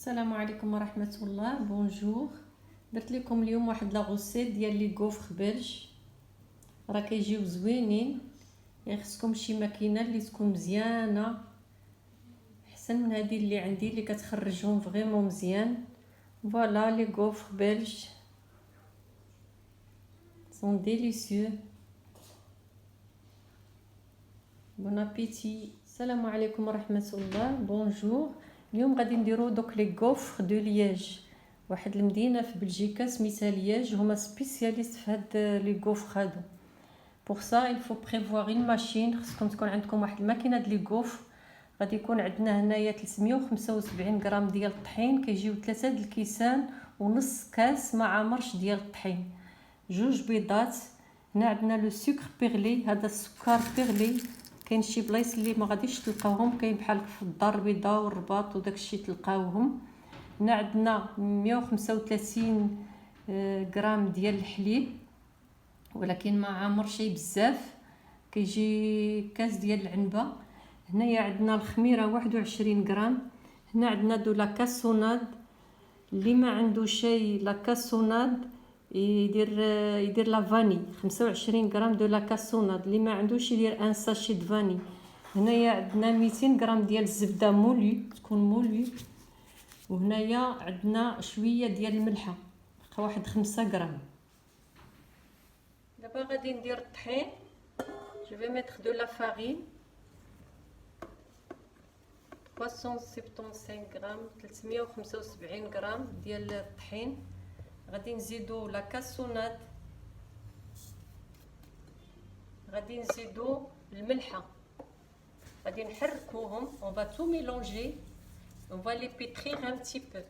السلام عليكم ورحمه الله. بونجور. درت لكم اليوم واحد لا غوسيت ديال لي غوفر بلج. راه كيجيو زوينين، خصكم شي ماكينه اللي تكون مزيانه احسن من هذه اللي عندي اللي كتخرجهم فريمون مزيان. فوالا لي غوفر بلج سون ديليسيو. بون ابيتي. السلام عليكم ورحمه الله. بونجور. اليوم غادي نديرو دوك لي غوفر دو لياج. واحد المدينه في بلجيكا سميتها لياج، هما سبيسياليست في هاد لي غوفر هادو. بور سا il faut prévoir une machine. خصكم تكون عندكم واحد الماكينه ديال لي غوفر. غادي يكون عندنا هنايا 375 غرام ديال الطحين، كيجيو 3 د الكيسان ونص كاس مع عمرش ديال الطحين، جوج بيضات. هنا عندنا لو سكر بيغلي، هذا السكر بيغلي كاين شي بلايص اللي ما غاديش تلقاوهم، كاين بحال في الدار البيضاء والرباط وداك الشيء تلقاوهم. هنا عندنا 135 غرام ديال الحليب، ولكن ما عامر شي بزاف، كيجي كاس ديال العنبه. هنايا عندنا الخميره 21 غرام. هنا عندنا دو لا كاسوناد، اللي ما عنده شيء لا كاسوناد يدير لا فاني 25 غرام دو لا كاسوناد، اللي ما عندوش يدير ان ساشي د فاني. هنايا عندنا 200 غرام ديال الزبده مولي، تكون مولي. وهنايا عندنا شويه ديال الملحه، واحد 5 غرام. دابا غادي ندير الطحين. جو في ميتر دو لا فارين 375 غرام، 375 غرام ديال الطحين. غادي نزيدو لا كاسوناد، غادي نزيدو الملحه، غادي نحركوهم. on va tout mélanger, on va les pétrir un petit peu.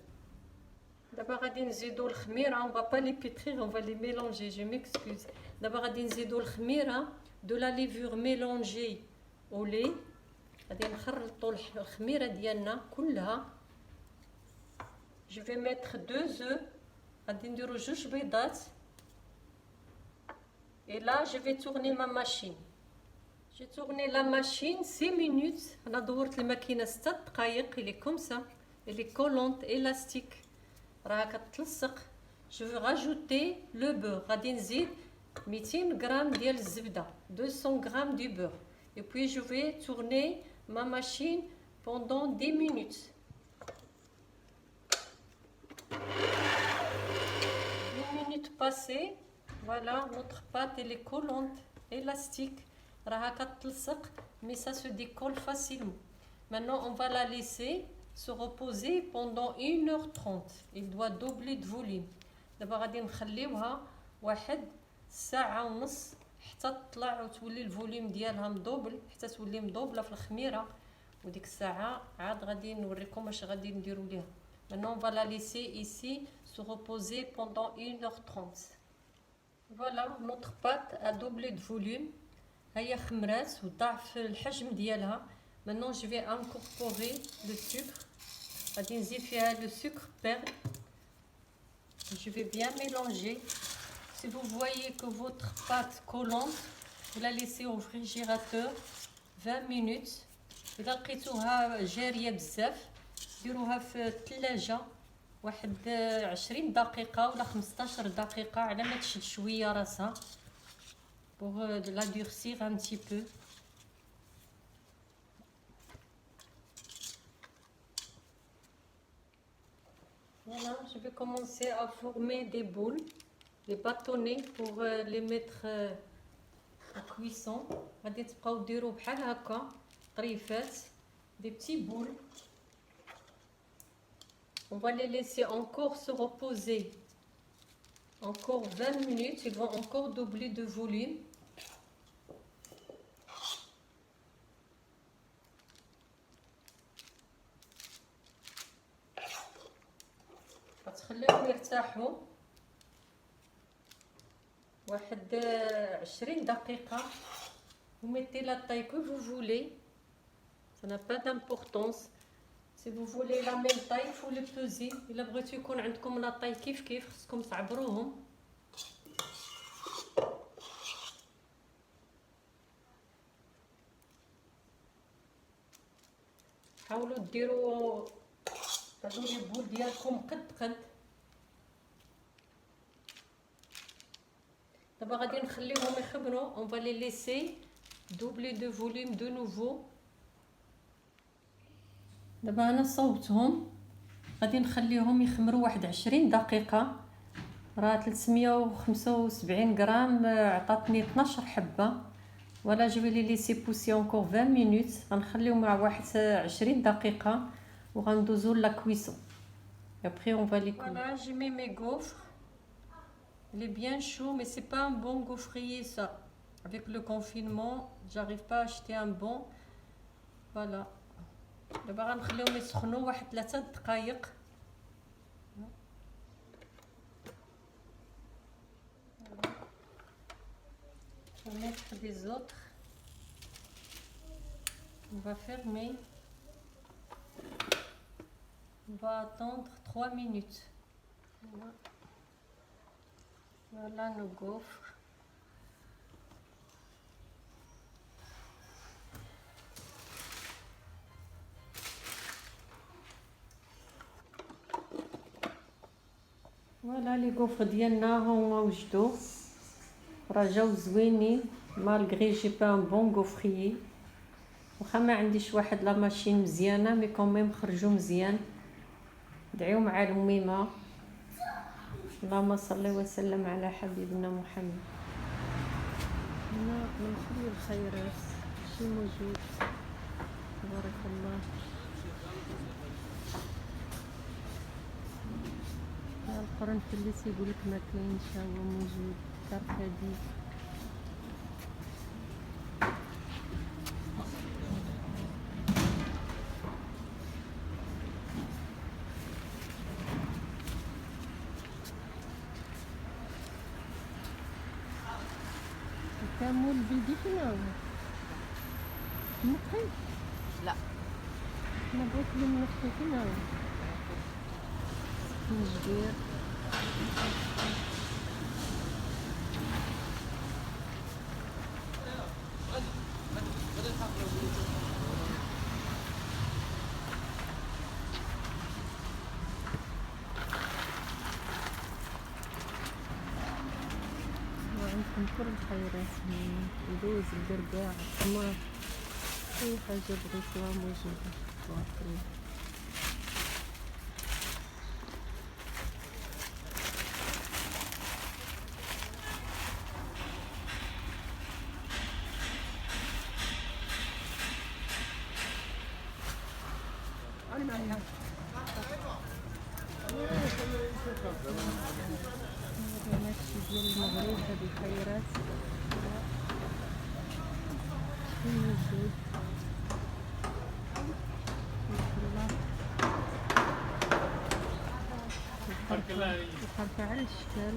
دابا غادي نزيدو الخميره، on va pas les pétrir, on va les mélanger, je m'excuse. دابا غادي نزيدو الخميره de la levure mélangée au lait. غادي نخلطوا الخميره ديالنا كلها. je vais mettre 2 œufs، غادي نديرو 2 بيضات. et là je vais tourner ma machine. j'ai tourné la machine 6 minutes. انا دورت الماكينه 6 دقائق. il est comme ça, elle est collante élastique، راه كتلصق. je vais rajouter le beurre. غادي نزيد 200 غرام ديال الزبده، 200 غرام du beurre. et puis je vais tourner ma machine pendant 10 minutes. 10 minutes passées. Voilà, notre pâte elle est collante, élastique. راها كتلصق mais ça se décolle facilement. Maintenant on va la laisser se reposer pendant 1h30. il doit doubler de volume. دابا غادي نخليوها واحد ساعه ونص حتى تطلع وتولي الفوليوم ديالها مدوبل، حتى تولي مدوبله في الخميره. وديك الساعه عاد غادي نوريكم اش غادي نديروا ليها. Maintenant on va la laisser ici se reposer pendant 1h30. Voilà, notre pâte a doublé de volume. هيا خمرات وضاعف الحجم ديالها. Maintenant je vais incorporer le sucre. غادي نزيد فيها le sucre perle. Je vais bien mélanger. Si vous voyez que votre pâte collante, vous la laissez au réfrigérateur 20 minutes. إذا لقيتوها جارية بزاف ديروها في الثلاجة واحد 20 دقيقة ولا 15 دقيقة على ما تشد شوية راسها، pour la durcir un petit peu. Voilà, je vais commencer à former des boules, les bâtonnets pour les mettre à cuisson. غادي تبقاو ديروا بحال هكا طريفات، des petits boules. On va les laisser encore se reposer encore 20 minutes. Ils vont encore doubler de volume. غتخليوهم يرتاحوا واحد 20 دقيقة. Vous mettez la taille que vous voulez, ça n'a pas d'importance. Si vous voulez la même taille, il faut le peser. إلا بغيتو يكون عندكم لا طاي كيف خصكم تعبروهم. حاولوا ديروا هادو لي بول ديالكم قد دابا غادي نخليهم يخمروا. اون فالي ليسي دوبلي دو فوليوم دو نوفو. دابا انا صوبتهم، غادي نخليهم يخمروا واحد 20 دقيقه. راه 375 غرام عطاتني 12 حبه، ولا جو لي ليسي بوسي اونكور 20 مينوت. غنخليهم مع واحد 20 دقيقه وغندوزو لا كويسون. Après on va les couler. Voilà, j'ai mis mes gaufres. Il est bien chaud, mais c'est pas un bon gaufrier ça. Avec le confinement, j'arrive pas à acheter un bon. Voilà. دابا غنخليهم يسخنوا واحد 3 دقائق. Je vais mettre des autres. On va fermer. On va attendre 3 minutes. Voilà nos gaufres. Voilà les gaufres ديالنا هما وجدوا، راه جاو زوينين مالغري جي با ان بون غوفريي. واخا ما عنديش واحد لا ماشين مزيانه مي كوميم خرجوا مزيان. دعيو مع الأميمة. اللهم صل وسلم على حبيبنا محمد. هنا نخلي الخيرات شي موجود تبارك الله. القرنفل اللي تيقولك ما كاينش هو موجود. كركدي كامل بلدي فين هو نقي؟ لا انا بغيت من نقي فين هو نجبير. وعندكم كل الخيرات، اللوز، البرقاع، التمر، اي حاجه بغيتوها موجوده تبارك الله. هادشي ديال المغرب، هاد الخيرات شكون موجود الخرفة على الشكال،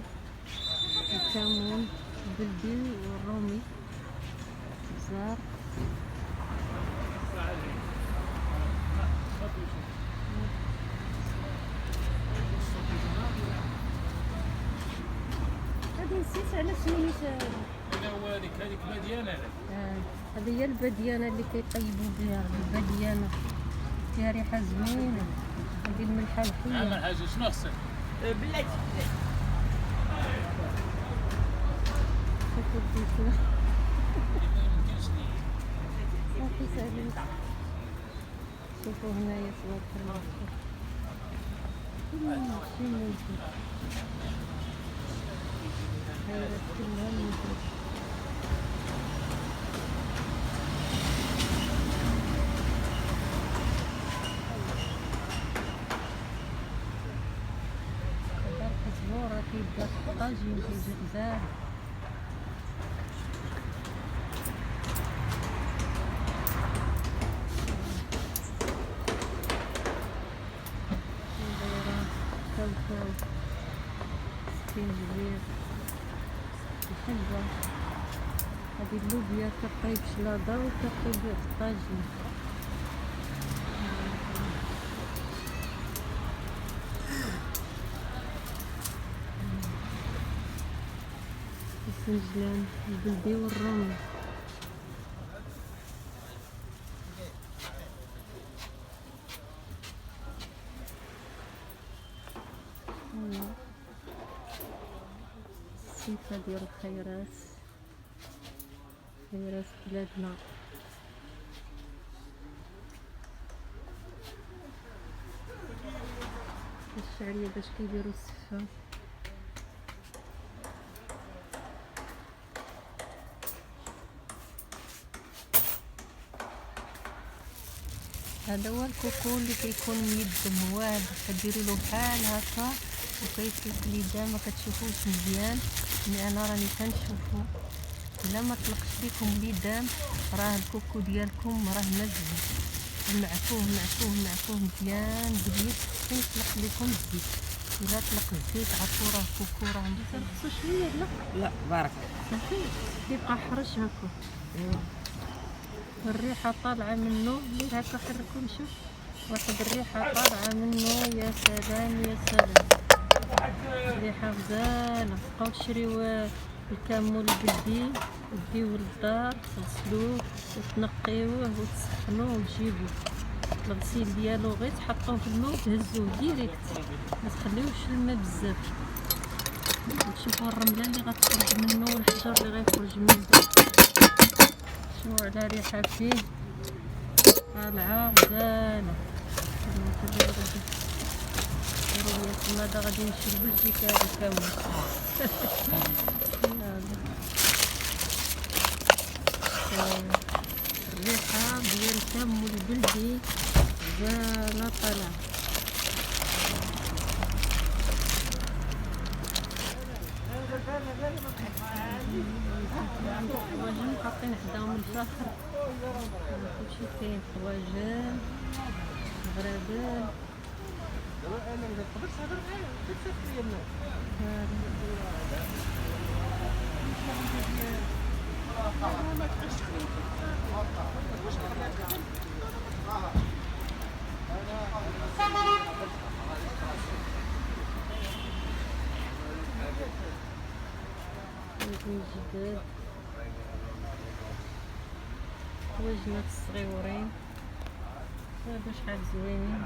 الكمون، البلدي والرومي، الزار. نسيت على سميتها. هذا هو هذيك بديانه. هذه هي البديانه اللي كيطيبوا بها. البديانه فيها ريحه زوينه. هذه الملحه الحيه. عمل حاجه شنو خصك؟ بلاتي شوفوا البيتزا. صافي ساليت. شوفوا هنايا تبارك الله كل شيء موجود. خيرات كلها موجود. دار الزهور كيبدا الطاجين كيجي غزال. كاوكاو، سكينجبير، الحلوة. هذه اللوبيا كطيب شلاضة وكطيب في الطاجين. السنجلان البلدي والرومي. الصفة ديال الخيرات، خيرات بلادنا. الشعرية باش كيديروا السفة. هذا هو الكوكو اللي كيكون ميدم واعر، كديروا له بحال هكا وكيطلق اليدام، ما كتشوفوش مزيان. مي انا راني كنشوفو. الا ما طلقش ليكم اليدام راه الكوكو ديالكم راه مزيان. معفوه مزيان باليد حتى يطلق لكم الزيت. الا طلق الزيت عرفوا راه كوكو راه مزيان. خصو شويه لا بارك صافي كيبقى حرش هكا. الريحه طالعه منه، دير هكا حركو نشوف واحد الريحه طالعه منه. يا سلام يا سلام، ريحه غزاله. بقاو تشريو الكمون البلدي، ديوه للدار، تغسلوه وتنقيوه وتسخنوه وتجيبوه. الغسيل ديالو غير تحطوه في الماء وتهزوه ديريكت، ما تخليوش الماء بزاف. وتشوفوا الرمله اللي غتخرج منه والحجر اللي غيخرج منه. شوفوا على ريحه فيه طالعه غزاله. هذا غادي نمشي لبلجيكا هذا كامل. الريحه ديال الكمون البلدي غزاله طالعه. الطواجن حاطين حداهم الفخر، كلشي كاين، طواجن، غرابيل. جداد طواجنات الصغيورين هادو شحال زوينين.